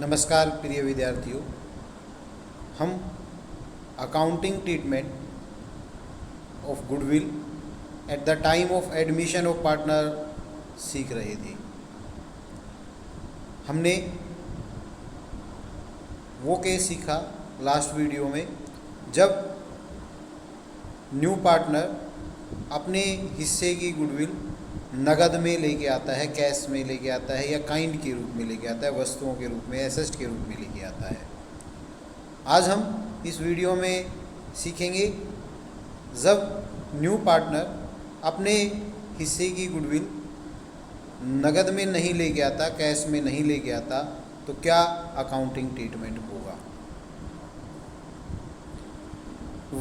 नमस्कार प्रिय विद्यार्थियों, हम accounting treatment of goodwill at the time of admission of partner सीख रहे थे। हमने वो केस सीखा लास्ट वीडियो में जब न्यू पार्टनर अपने हिस्से की गुडविल नगद में लेके आता है, कैश में लेके आता है या काइंड के रूप में लेके आता है, वस्तुओं के रूप में, एसेट के रूप में लेके आता है। आज हम इस वीडियो में सीखेंगे जब न्यू पार्टनर अपने हिस्से की गुडविल नगद में नहीं लेके आता, कैश में नहीं लेके आता, तो क्या अकाउंटिंग ट्रीटमेंट होगा।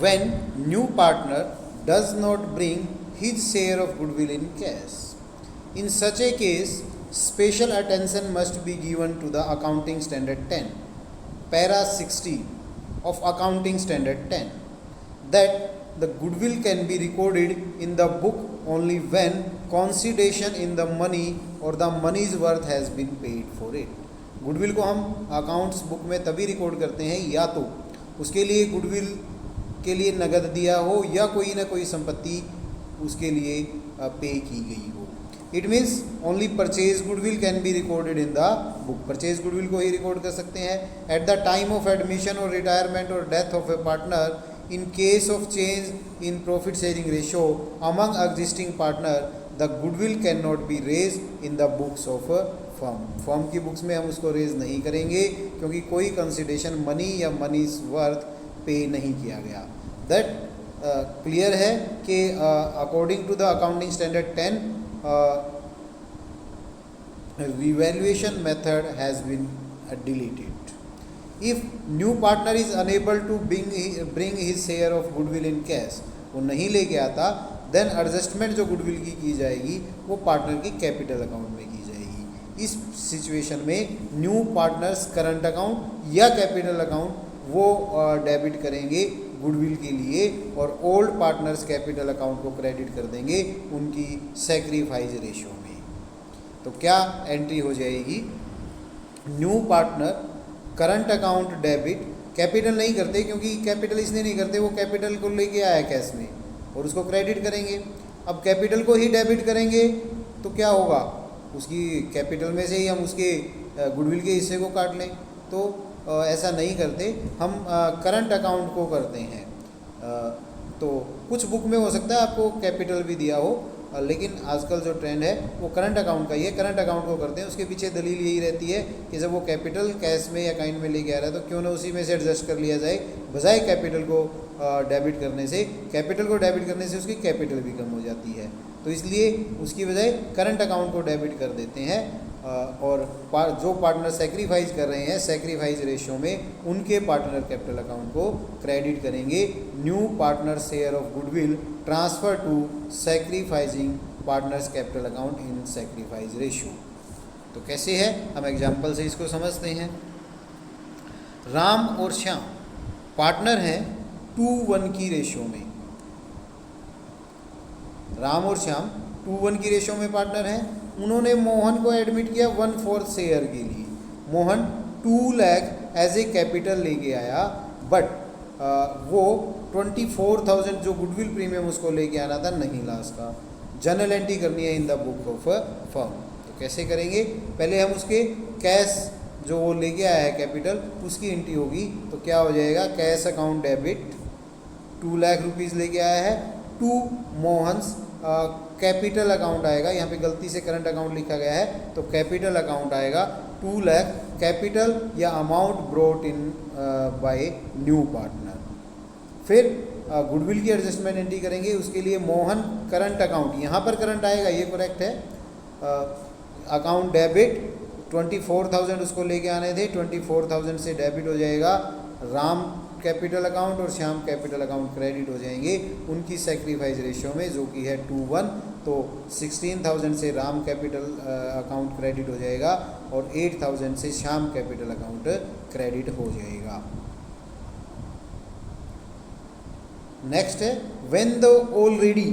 When new partner does not bring his share of goodwill in cash, in such a case special attention must be given to the accounting standard 10 para 16 of accounting standard 10 that the goodwill can be recorded in the book only when consideration in the money or the money's worth has been paid for it. Goodwill को हम accounts book में तभी record करते हैं या तो उसके लिए गुडविल के लिए नगद दिया हो या कोई ना कोई संपत्ति उसके लिए पे की गई हो। It means only purchase goodwill can be recorded in the book. Purchase goodwill को ही रिकॉर्ड कर सकते हैं at the time of admission और रिटायरमेंट और death of a partner in case of change in profit sharing ratio among existing partner the goodwill can not be raise in the books of firm की books में हम उसको raise नहीं करेंगे क्योंकि कोई कंसिडरेशन मनी या मनीज वर्थ पे नहीं किया गया। दैट क्लियर है कि according to the accounting standard 10 revaluation method has been deleted. If new partner is unable to bring his share of goodwill in cash, वो नहीं लेके आता, देन एडजस्टमेंट जो गुडविल की जाएगी वो पार्टनर की कैपिटल अकाउंट में की जाएगी। इस सिचुएशन में न्यू पार्टनर्स करंट अकाउंट या कैपिटल अकाउंट वो डेबिट करेंगे गुडविल के लिए और ओल्ड पार्टनर्स कैपिटल अकाउंट को क्रेडिट कर देंगे उनकी सैक्रिफाइस रेशियो में। तो क्या एंट्री हो जाएगी, new partner current account debit, capital नहीं करते क्योंकि कैपिटल इसलिए नहीं करते, वो कैपिटल को लेके आया कैश में और उसको क्रेडिट करेंगे। अब कैपिटल को ही डेबिट करेंगे तो क्या होगा, उसकी कैपिटल में से ही हम उसके गुडविल के हिस्से को काट लें। तो ऐसा नहीं करते, हम करंट अकाउंट को करते हैं। तो कुछ बुक में हो सकता है आपको कैपिटल भी दिया हो, लेकिन आजकल जो ट्रेंड है वो करंट अकाउंट का ही है, करंट अकाउंट को करते हैं। उसके पीछे दलील यही रहती है कि जब वो कैपिटल कैश में या काइंड में लेके आ रहा है तो क्यों ना उसी में से एडजस्ट कर लिया जाए, बजाय कैपिटल को डेबिट करने से। कैपिटल को डेबिट करने से उसकी कैपिटल भी कम हो जाती है, तो इसलिए उसकी बजाय करंट अकाउंट को डेबिट कर देते हैं और जो पार्टनर सेक्रीफाइस कर रहे हैं सेक्रीफाइस रेशियो में उनके पार्टनर कैपिटल अकाउंट को क्रेडिट करेंगे। New partner share of goodwill transfer to sacrificing partners capital account in sacrifice ratio. तो कैसे है, हम एग्जांपल से इसको समझते हैं। राम और श्याम पार्टनर हैं 2:1 की रेशियो में। राम और श्याम 2:1 की रेशियो में पार्टनर हैं। उन्होंने मोहन को एडमिट किया 1/4 शेयर के लिए। Mohan 2 lakh as a capital लेके आया, बट वो 24,000 जो गुडविल प्रीमियम उसको लेके आना था नहीं ला उसका। जर्नल एंट्री करनी है इन द बुक ऑफ फर्म। तो कैसे करेंगे, पहले हम उसके कैश जो वो लेके आया है कैपिटल उसकी एंट्री होगी। तो क्या हो जाएगा, cash account debit 2 lakh rupees लेके आया है, टू मोहन्स कैपिटल अकाउंट आएगा। यहाँ पे गलती से करंट अकाउंट लिखा गया है तो कैपिटल अकाउंट आएगा 2 लाख कैपिटल या amount brought in bye new partner. फिर गुडविल की एडजस्टमेंट एंट्री करेंगे, उसके लिए मोहन करंट अकाउंट, यहाँ पर करंट आएगा, ये करेक्ट है। अकाउंट डेबिट 24,000 उसको लेके आने थे, 24,000 से डेबिट हो जाएगा राम कैपिटल अकाउंट और श्याम कैपिटल अकाउंट क्रेडिट हो जाएंगे उनकी सेक्रीफाइस रेशियो में जो कि है 2:1। तो 16,000 से राम कैपिटल अकाउंट क्रेडिट हो जाएगा और 8,000 से श्याम कैपिटल अकाउंट क्रेडिट हो जाएगा। नेक्स्ट है, व्हेन द ऑलरेडी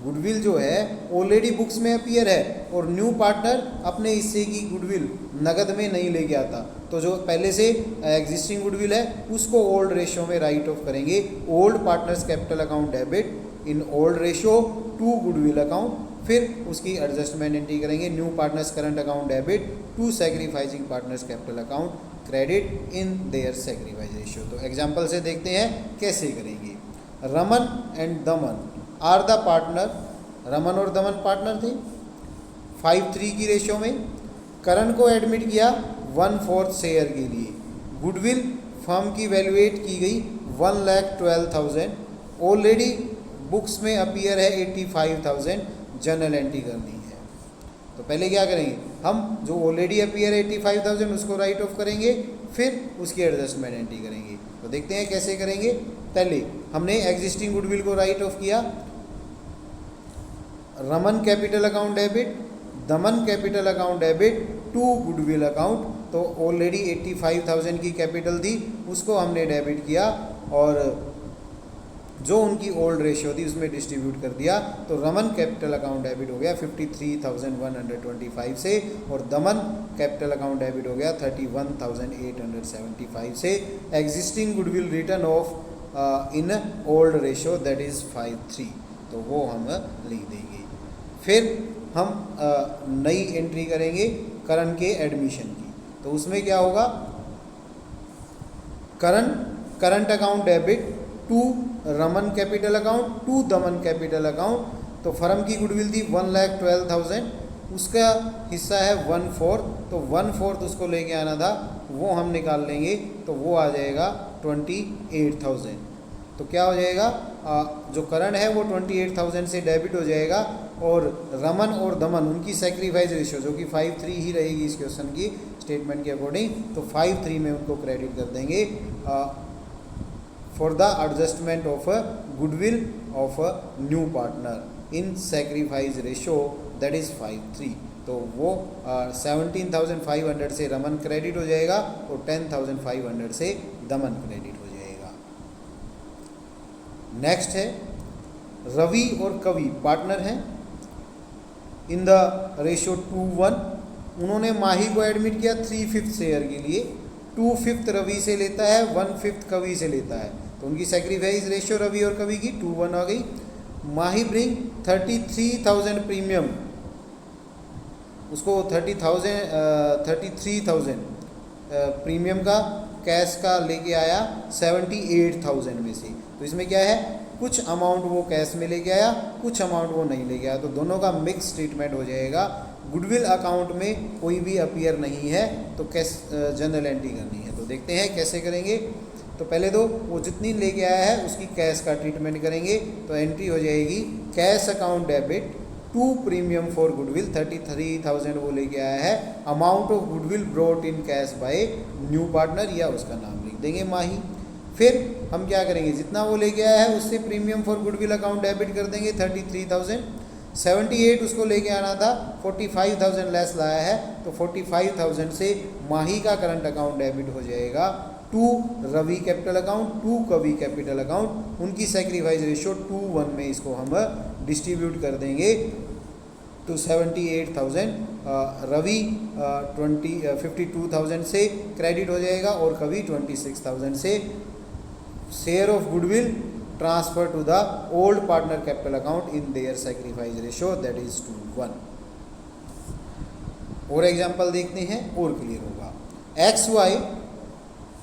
गुडविल जो है ऑलरेडी बुक्स में अपीयर है और न्यू पार्टनर अपने हिस्से की गुडविल नगद में नहीं लेके आता, तो जो पहले से एग्जिस्टिंग गुडविल है उसको ओल्ड रेशियो में राइट ऑफ करेंगे। Old partners capital account debit in old ratio to goodwill account, फिर उसकी एडजस्टमेंट एंट्री करेंगे। New partners current account debit to sacrificing partners capital account credit in their sacrifice ratio. तो example से देखते हैं कैसे करेंगे। Raman and Daman are the partner, Raman और दमन पार्टनर थे 5:3 की रेशियो में। करण को एडमिट किया 1/4 शेयर के लिए। गुडविल फर्म की वैल्यूएट की गई 1,12,000, ऑलरेडी बुक्स में अपीयर है 85,000, जनरल एंट्री करनी है। तो पहले क्या करेंगे, हम जो ऑलरेडी अपीयर 85,000 उसको राइट ऑफ करेंगे, फिर उसकी एडजस्टमेंट एंट्री करेंगे। तो देखते हैं कैसे करेंगे। पहले हमने एग्जिस्टिंग गुडविल को राइट ऑफ किया, Raman capital account debit, Daman capital account debit to goodwill account. तो ऑलरेडी 85,000 की कैपिटल थी उसको हमने डेबिट किया और जो उनकी ओल्ड रेशियो थी उसमें डिस्ट्रीब्यूट कर दिया। तो रमन कैपिटल अकाउंट डेबिट हो गया 53,125 से और दमन कैपिटल अकाउंट डेबिट हो गया 31,875 से। Existing goodwill return of in old ratio that is 5:3, तो वो हम लिख देंगे। फिर हम नई एंट्री करेंगे करण के एडमिशन की। तो उसमें क्या होगा, current account debit to Raman capital account to Daman capital account. तो फर्म की गुडविल थी 1,12,000, उसका हिस्सा है 1/4, तो 1/4 उसको लेके आना था, वो हम निकाल लेंगे तो वो आ जाएगा 28,000। तो क्या हो जाएगा, जो करण है वो 28,000 से डेबिट हो जाएगा और रमन और दमन उनकी सैक्रिफाइस रेशियो जो कि 5:3 ही रहेगी इस क्वेश्चन की स्टेटमेंट के अकॉर्डिंग, तो 5:3 में उनको क्रेडिट कर देंगे for the adjustment of goodwill of new partner in sacrifice ratio that is 5:3। तो वो 17,500 से रमन क्रेडिट हो जाएगा और 10,500 से दमन क्रेडिट हो जाएगा। नेक्स्ट है रवि और कवि पार्टनर हैं इन द रेशियो 2:1। उन्होंने माही को एडमिट किया 3/5 शेयर के लिए, 2/5 रवि से लेता है, 1/5 कवि से लेता है। तो उनकी सैक्रिफाइस रेशियो रवि और कवि की 2:1 आ गई। माही ब्रिंग 33,000 प्रीमियम, उसको 33,000 प्रीमियम का कैश का लेके आया 78,000 में से। तो इसमें क्या है, कुछ अमाउंट वो कैश में लेके आया, कुछ अमाउंट वो नहीं लेके आया, तो दोनों का मिक्स ट्रीटमेंट हो जाएगा। गुडविल अकाउंट में कोई भी अपीयर नहीं है तो कैश जनरल एंट्री करनी है। तो देखते हैं कैसे करेंगे। तो पहले तो वो जितनी लेके आया है उसकी कैश का ट्रीटमेंट करेंगे। तो एंट्री हो जाएगी cash account debit to premium for goodwill 33,000 वो लेके आया है। Amount of goodwill brought in cash by new partner या उसका नाम लिख देंगे माही। फिर हम क्या करेंगे, जितना वो लेके आया है उससे premium for goodwill account debit कर देंगे 33,000। 78 उसको लेके आना था, 45,000 लेस लाया है तो 45,000 से माही का करंट अकाउंट डेबिट हो जाएगा to Ravi capital account to Kavi capital account. उनकी सैक्रिफाइस रेशियो 2:1 में इसको हम डिस्ट्रीब्यूट कर देंगे। तो 78,000 रवि 52,000 से क्रेडिट हो जाएगा और कवि 26,000 से। Share of goodwill transfer to the old partner capital account in their sacrifice ratio that is 2:1। और एग्जांपल देखते हैं और क्लियर होगा। XY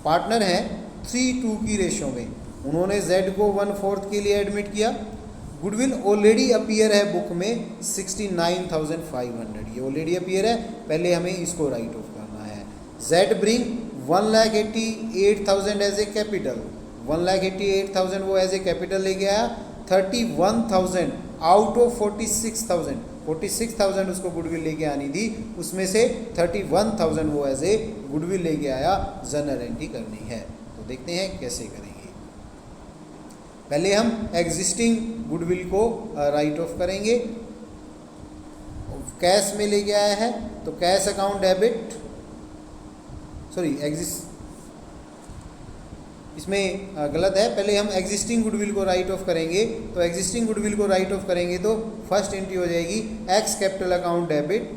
पार्टनर हैं 3:2 की रेशियो में। उन्होंने Z को 1/4 के लिए एडमिट किया। गुडविल ऑलरेडी अपीयर है बुक में 69,500, ये ऑलरेडी अपीयर है, पहले हमें इसको राइट ऑफ करना है। Z bring 1,88,000 as a capital, 1,88,000 वो एज ए कैपिटल लेके आया। 31,000 आउट ऑफ 46,000 उसको गुडविल लेके आनी थी, उसमें से 31,000 वो एज ए गुडविल लेके आया, जनरल एंट्री करनी है। तो देखते हैं कैसे करेंगे। पहले हम एग्जिस्टिंग गुडविल को राइट ऑफ करेंगे। कैश में लेके आया है तो कैश अकाउंट डेबिट, इसमें गलत है, पहले हम एग्जिस्टिंग गुडविल को राइट ऑफ करेंगे। तो एग्जिस्टिंग गुडविल को राइट ऑफ करेंगे तो फर्स्ट एंट्री हो जाएगी X capital account debit,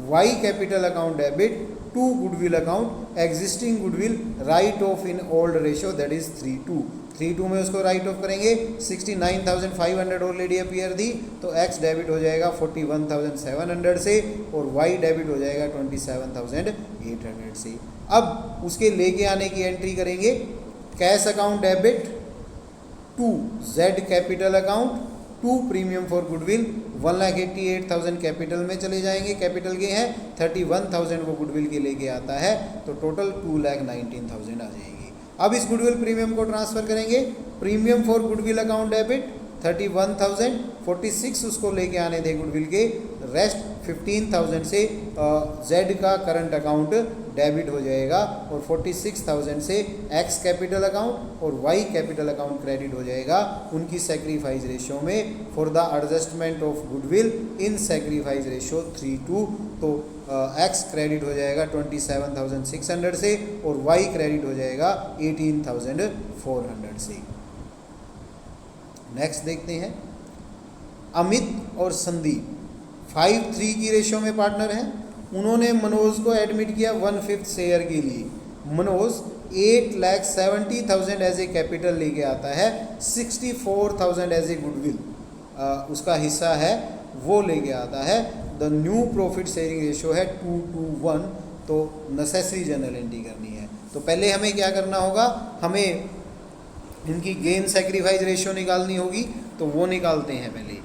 Y capital account debit to goodwill account, existing goodwill write off in old ratio that is 3:2। 3:2 में उसको राइट ऑफ करेंगे, 69,500 ऑलरेडी अपीयर थी, तो एक्स डेबिट हो जाएगा 41,700 से और वाई डेबिट हो जाएगा 27,800 से। अब उसके लेके आने की एंट्री करेंगे, cash account debit to Z capital account to premium for goodwill, 1,88,000 capital में चले जाएंगे, कैपिटल के हैं 31,000 वो गुडविल के लेके आता है, तो टोटल 2,19,000 आ जाएगी। अब इस गुडविल प्रीमियम को ट्रांसफर करेंगे, premium for goodwill account debit 31,000, 46 उसको लेके आने थे गुडविल के, रेस्ट 15,000 से जेड का करंट अकाउंट डेबिट हो जाएगा और 46,000 से एक्स कैपिटल अकाउंट और वाई कैपिटल अकाउंट क्रेडिट हो जाएगा उनकी सेक्रीफाइस रेशियो में for the adjustment of goodwill in sacrifice ratio 3:2। तो एक्स क्रेडिट हो जाएगा 27,600 से और वाई क्रेडिट हो जाएगा 18,400 से। नेक्स्ट देखते हैं, अमित और संदीप 5:3 की रेशियो में पार्टनर हैं। उन्होंने मनोज को एडमिट किया 1/5 शेयर के लिए। मनोज 8,70,000 एज ए कैपिटल लेके आता है, 64,000 एज ए गुडविल उसका हिस्सा है वो लेके आता है। The new profit sharing ratio है 2:1, तो नेसेसरी जर्नल एंट्री करनी है। तो पहले हमें क्या करना होगा, हमें इनकी गेन सेक्रीफाइस रेशियो निकालनी होगी, तो वो निकालते हैं। पहले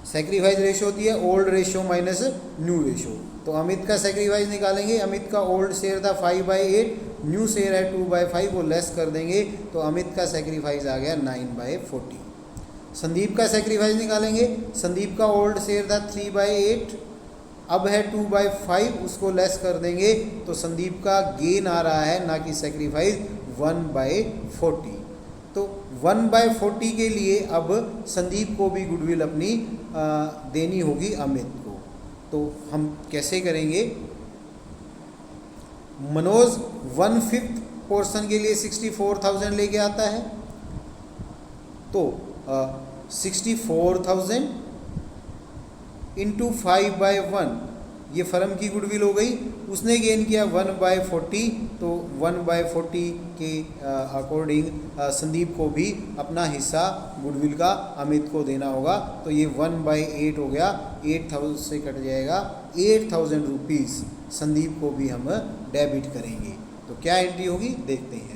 सेक्रीफाइस रेशियो होती है old ratio minus new ratio. तो अमित का सेक्रीफाइस निकालेंगे, अमित का ओल्ड शेयर था 5/8, न्यू शेयर है 2/5, वो लेस कर देंगे तो अमित का सेक्रीफाइस आ गया 9/40। संदीप का सेक्रीफाइस निकालेंगे, संदीप का ओल्ड शेयर था 3/8, अब है 2/5, उसको लेस कर देंगे तो संदीप का गेन आ रहा है ना कि सेक्रीफाइस 1/40। तो 1/40 के लिए अब संदीप को भी गुडविल अपनी देनी होगी अमित को। तो हम कैसे करेंगे, मनोज 1/5 पोर्शन के लिए 64,000 लेके आता है, तो 64,000 इंटू 5/1 ये फर्म की गुडविल हो गई। उसने गेन किया 1/40, तो 1/40 के अकॉर्डिंग संदीप को भी अपना हिस्सा गुडविल का अमित को देना होगा। तो ये 1/8 हो गया, 8,000 से कट जाएगा, 8,000 रुपीज़ संदीप को भी हम डेबिट करेंगे। तो क्या एंट्री होगी देखते हैं।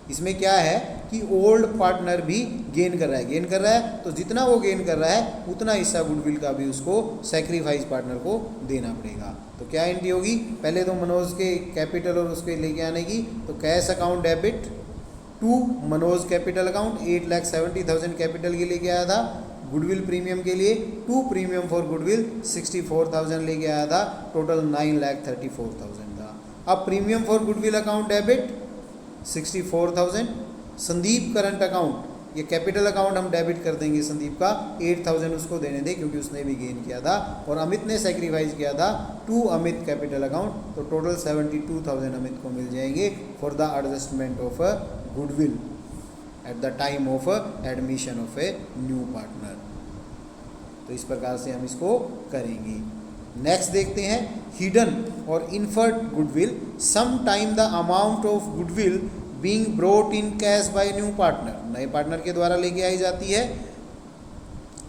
इसमें क्या है कि ओल्ड पार्टनर भी गेन कर रहा है, तो जितना वो गेन कर रहा है उतना हिस्सा गुडविल का भी उसको सेक्रीफाइस पार्टनर को देना पड़ेगा। तो क्या एंट्री होगी, पहले तो मनोज के कैपिटल और उसके लेके आने की, तो cash account debit to Manoj capital account 8,70,000 capital के लेके आया था, गुडविल प्रीमियम के लिए टू प्रीमियम फॉर गुडविल 64,000 लेके आया था, टोटल 9,34,000 था। अब premium for goodwill account debit 64,000, Sandeep current account, ये कैपिटल अकाउंट हम डेबिट कर देंगे संदीप का, 8,000 उसको देने थे क्योंकि उसने भी गेन किया था और अमित ने सेक्रीफाइस किया था टू अमित कैपिटल अकाउंट, तो टोटल 72,000 अमित को मिल जाएंगे for the adjustment of goodwill at the time of admission of a new partner. तो इस प्रकार से हम इसको करेंगे। नेक्स्ट देखते हैं, हिडन और inferred goodwill, some time the amount of goodwill being brought in cash by new partner, नए पार्टनर के द्वारा लेके आई जाती है।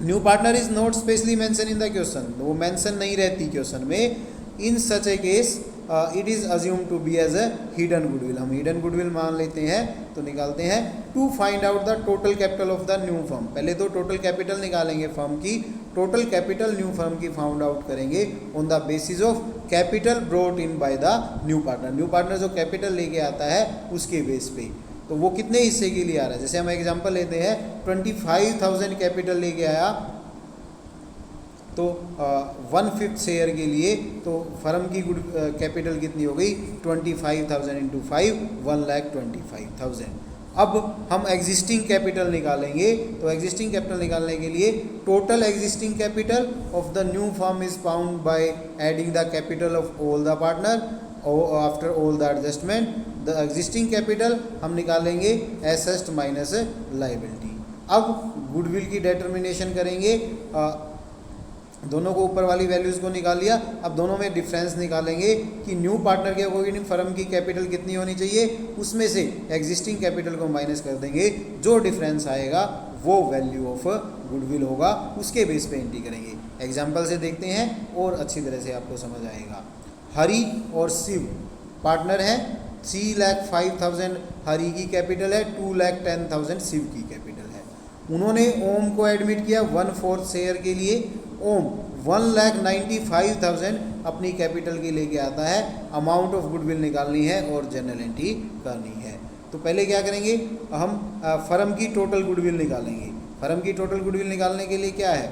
New partner is not specially mention in the question, वो मेंशन नहीं रहती क्वेश्चन में। In such a case it is assume to be as a hidden goodwill, हम हिडन गुडविल मान लेते हैं। तो निकालते हैं, to find out the total capital of the new firm, पहले तो टोटल कैपिटल निकालेंगे फर्म की, टोटल कैपिटल न्यू फर्म की फाउंड आउट करेंगे on the basis of capital brought in by the new partner, new partner जो capital लेके आता है उसके बेस पे। तो वो कितने हिस्से के लिए आ रहा है, जैसे हम एग्जांपल लेते हैं 25,000 कैपिटल लेके आया, तो 1/5 शेयर के लिए तो फर्म की गुड कैपिटल कितनी हो गई, 25,000 इंटू 5, 1,25,000। अब हम एग्जिस्टिंग कैपिटल निकालेंगे, तो एग्जिस्टिंग कैपिटल निकालने के लिए total existing capital of the new firm is found by adding the capital of all the partner, after all the adjustment the existing capital हम निकालेंगे एसेट माइनस लाइबिलिटी। अब goodwill की determination करेंगे, दोनों को ऊपर वाली वैल्यूज़ को निकाल लिया। अब दोनों में डिफरेंस निकालेंगे कि न्यू पार्टनर के अकॉर्डिंग फर्म की कैपिटल कितनी होनी चाहिए, उसमें से एग्जिस्टिंग कैपिटल को माइनस कर देंगे, जो डिफरेंस आएगा वो वैल्यू ऑफ गुडविल होगा, उसके बेस पे एंट्री करेंगे। एग्जाम्पल से देखते हैं और अच्छी तरह से आपको समझ आएगा। हरी और शिव पार्टनर हैं, 3,05,000 हरी की कैपिटल है, 2,10,000 शिव की कैपिटल है। उन्होंने ओम को एडमिट किया 1/4 शेयर के लिए। ओम 1,95,000 अपनी कैपिटल के लेके आता है, अमाउंट ऑफ गुडविल निकालनी है और जनरल एंट्री करनी है। तो पहले क्या करेंगे, हम फर्म की टोटल गुडविल निकालेंगे। फर्म की टोटल गुडविल निकालने के लिए क्या है,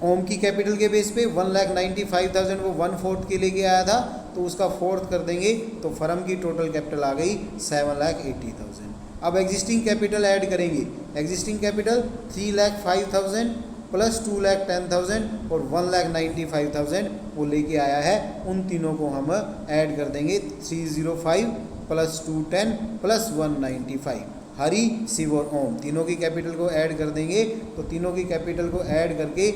ओम की कैपिटल के बेस पे 1,95,000 वो 1/4 के लेके आया था, तो उसका 4th कर देंगे तो फर्म की टोटल कैपिटल आ गई 7,80,000। अब एग्जिस्टिंग कैपिटल ऐड करेंगे। एग्जिस्टिंग कैपिटल 3,05,000 प्लस 2,10,000 और 1,95,000 वो लेके आया है। उन तीनों को हम ऐड कर देंगे, 305 प्लस 210 प्लस 195। हरी, शिव और ओम तीनों की कैपिटल को ऐड कर देंगे, तो तीनों की कैपिटल को ऐड करके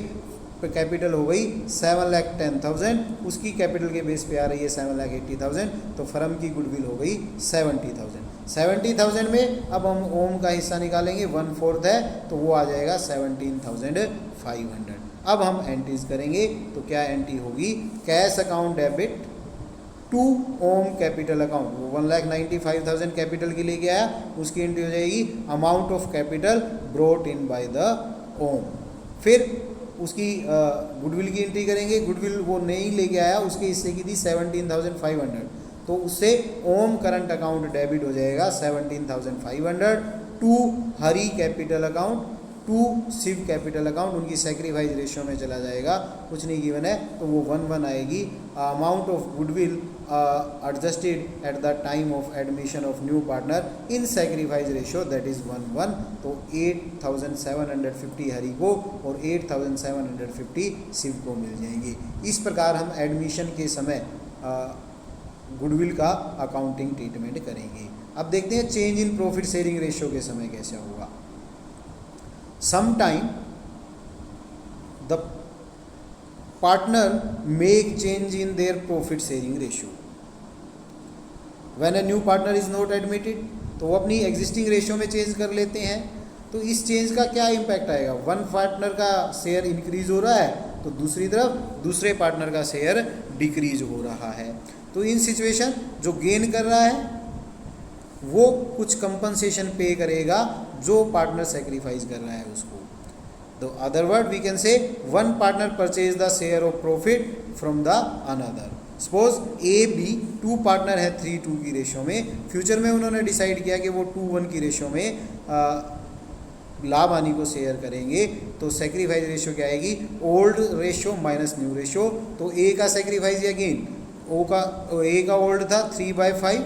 कैपिटल हो गई 7,10,000। उसकी कैपिटल के बेस पे आ रही है 7,80,000, तो फर्म की गुडविल हो गई 70,000। 70,000 में अब हम ओम का हिस्सा निकालेंगे, 1/4 है, तो वो आ जाएगा 17,500। अब हम एंट्रीज करेंगे, तो क्या एंट्री होगी, cash account debit to Om capital account. वो 1,95,000 कैपिटल की लेके आया, उसकी एंट्री हो जाएगी amount of capital brought in by the ओम। फिर उसकी गुडविल की एंट्री करेंगे। गुडविल वो नहीं लेके आया, उसके हिस्से की थी 17,500, तो उससे ओम करंट अकाउंट डेबिट हो जाएगा 17,500 to Hari capital account to Shiv capital account. उनकी सेक्रीफाइस रेशियो में चला जाएगा, कुछ नहीं गिवन है, तो वो 1/1 आएगी। Amount of goodwill adjusted eight the time of admission of new partner in sacrifice ratio that is 1/1। तो 8,750 हरी को और 8,750 शिव को मिल जाएंगी। इस प्रकार हम एडमिशन के समय गुडविल का अकाउंटिंग ट्रीटमेंट करेंगे। अब देखते हैं change in profit sharing ratio के समय कैसे होगा। Sometime the partner make change in their profit sharing ratio when a new partner is not admitted, तो वो अपनी एग्जिस्टिंग रेशियो में चेंज कर लेते हैं। तो इस चेंज का क्या इम्पैक्ट आएगा, वन पार्टनर का शेयर इंक्रीज हो रहा है, तो दूसरी तरफ दूसरे पार्टनर का शेयर डिक्रीज हो रहा है। तो इन सिचुएशन जो गेन कर रहा है वो कुछ कंपनसेशन पे करेगा जो पार्टनर सेक्रीफाइस कर रहा है उसको। तो other word we can say one partner purchase the share of profit from the another. Suppose A B two partner है 3:2 की रेशियो में। फ्यूचर में उन्होंने डिसाइड किया कि वो 2:1 की रेशियो में लाभ हानि को शेयर करेंगे, तो सेक्रीफाइस रेशियो क्या आएगी, old ratio minus new ratio. तो ए का सेक्रीफाइस या गेन, ए का ओल्ड था 3/5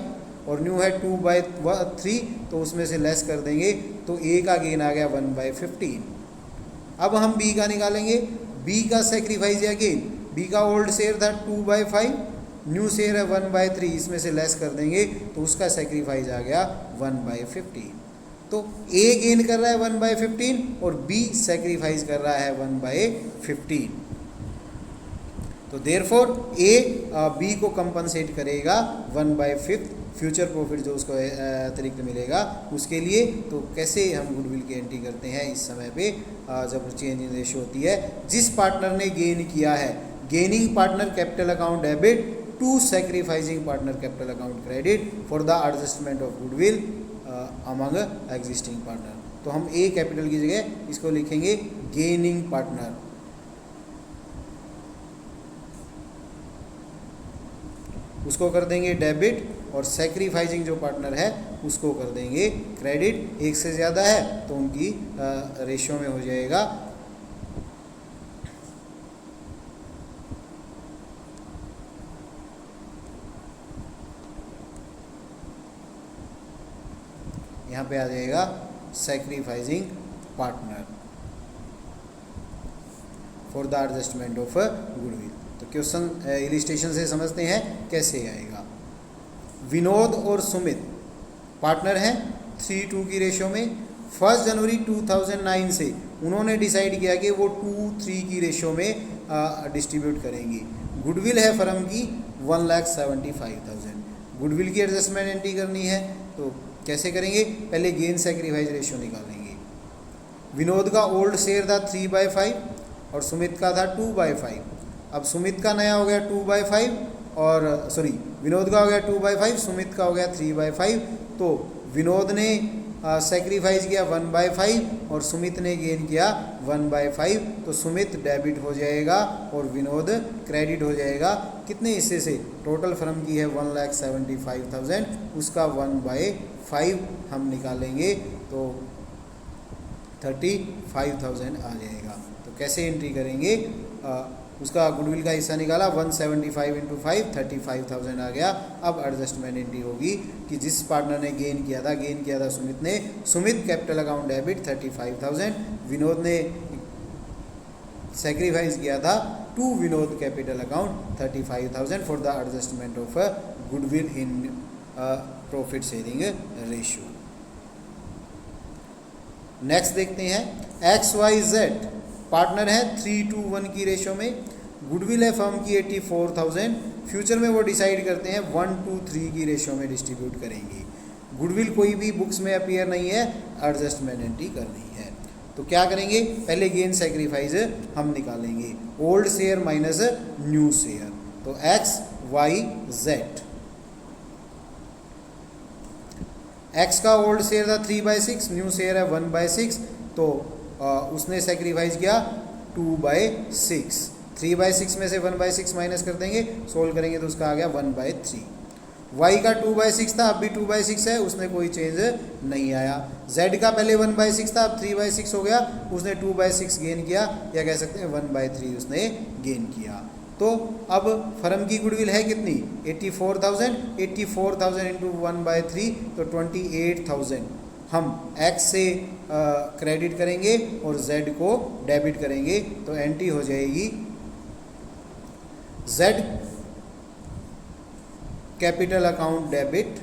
और न्यू है 2/3, तो उसमें से लेस कर देंगे, तो ए का गेन आ गया 1/15। अब हम बी का निकालेंगे। बी का सेक्रीफाइस या गेन, बी का ओल्ड शेयर था 2/5, न्यू शेयर है 1/3, इसमें से लेस कर देंगे तो उसका सेक्रीफाइस आ गया 1/15। तो ए गेन कर रहा है 1/15 और बी सेक्रीफाइस कर रहा है 1/15। तो देयरफॉर ए बी को कंपनसेट करेगा 1/5 फ्यूचर प्रॉफिट जो उसको अतिरिक्त मिलेगा उसके लिए। तो कैसे हम गुडविल की एंट्री करते हैं इस समय पे जब चेंज इन रेशियो होती है, जिस पार्टनर ने गेन किया है, gaining partner capital account debit to sacrificing partner capital account credit for the adjustment of goodwill among existing partner. तो हम ए कैपिटल की जगह इसको लिखेंगे गेनिंग पार्टनर, उसको कर देंगे डेबिट, और सेक्रीफाइसिंग जो पार्टनर है उसको कर देंगे क्रेडिट। एक से ज़्यादा है तो उनकी रेशियो में हो जाएगा यहाँ पे आ जाएगा sacrificing partner for the adjustment of goodwill. तो क्वेश्चन इलिस्ट्रेशन से समझते हैं कैसे आएगा। विनोद और सुमित पार्टनर हैं 3:2 की रेशो में। 1 जनवरी 2009 से उन्होंने डिसाइड किया कि वो 2:3 की रेशो में डिस्ट्रीब्यूट करेंगी। गुडविल है फर्म की 1,75,000। गुडविल की एडजस्टमेंट एंट्री करनी है तो कैसे करेंगे, पहले गेन सेक्रीफाइस रेशो निकालेंगे। विनोद का ओल्ड शेयर था 3/5 और सुमित का था 2/5। अब सुमित का नया हो गया 2/5 और विनोद का हो गया 2/5, सुमित का हो गया 3/5। तो विनोद ने सेक्रीफाइस किया 1/5 और सुमित ने गेन किया 1/5। तो सुमित डेबिट हो जाएगा और विनोद क्रेडिट हो जाएगा। कितने हिस्से से, टोटल फर्म की है 1,75,000, उसका 1/5 हम निकालेंगे तो 35,000 आ जाएगा। तो कैसे एंट्री करेंगे, उसका गुडविल का हिस्सा निकाला 175 × 5 35,000 आ गया। अब एडजस्टमेंट एंट्री होगी कि जिस पार्टनर ने गेन किया था सुमित ने, Sumit capital account debit 35,000, Vinod ने सेक्रीफाइस किया था to Vinod capital account 35,000 for the adjustment of goodwill in profit sharing ratio. Next देखते हैं XYZ पार्टनर है 3:1 की रेशो में। गुडविल है फर्म की 84,000। फ्यूचर में वो डिसाइड करते हैं 1:3 की रेशो में डिस्ट्रीब्यूट करेंगी। गुडविल कोई भी बुक्स में अपीयर नहीं है, एडजस्टमेंट एंट्री करनी है। तो क्या करेंगे, पहले गेन सेक्रीफाइस हम निकालेंगे, old share minus new share. तो XYZ, X का ओल्ड शेयर था 3/6, न्यू शेयर है 1/6। तो उसने सेक्रीफाइस किया 2/6। 3/6 में से 1/6 माइनस कर देंगे, सोल्व करेंगे तो उसका आ गया 1/3। Y का 2/6 था, अब भी 2/6 है, उसने कोई चेंज नहीं आया। Z का पहले 1/6 था, अब 3/6 हो गया, उसने 2/6 गेन किया, या कह सकते हैं 1/3 उसने गेन किया। तो अब फर्म की गुडविल है कितनी, 84,000। 84,000 इंटू 1/3 तो 28,000 हम X से क्रेडिट करेंगे और Z को डेबिट करेंगे। तो एंट्री हो जाएगी Z capital account debit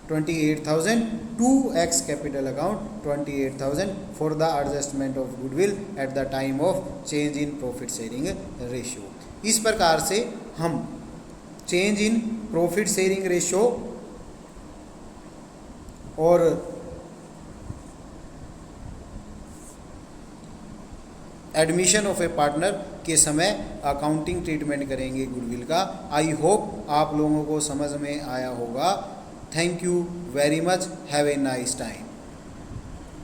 28,000 to X capital account 28,000 for the adjustment of goodwill at the time of change in profit sharing ratio. इस प्रकार से हम change in profit sharing ratio और एडमिशन ऑफ ए पार्टनर के समय accounting treatment करेंगे goodwill का। I hope आप लोगों को समझ में आया होगा। Thank you very much, have a nice time.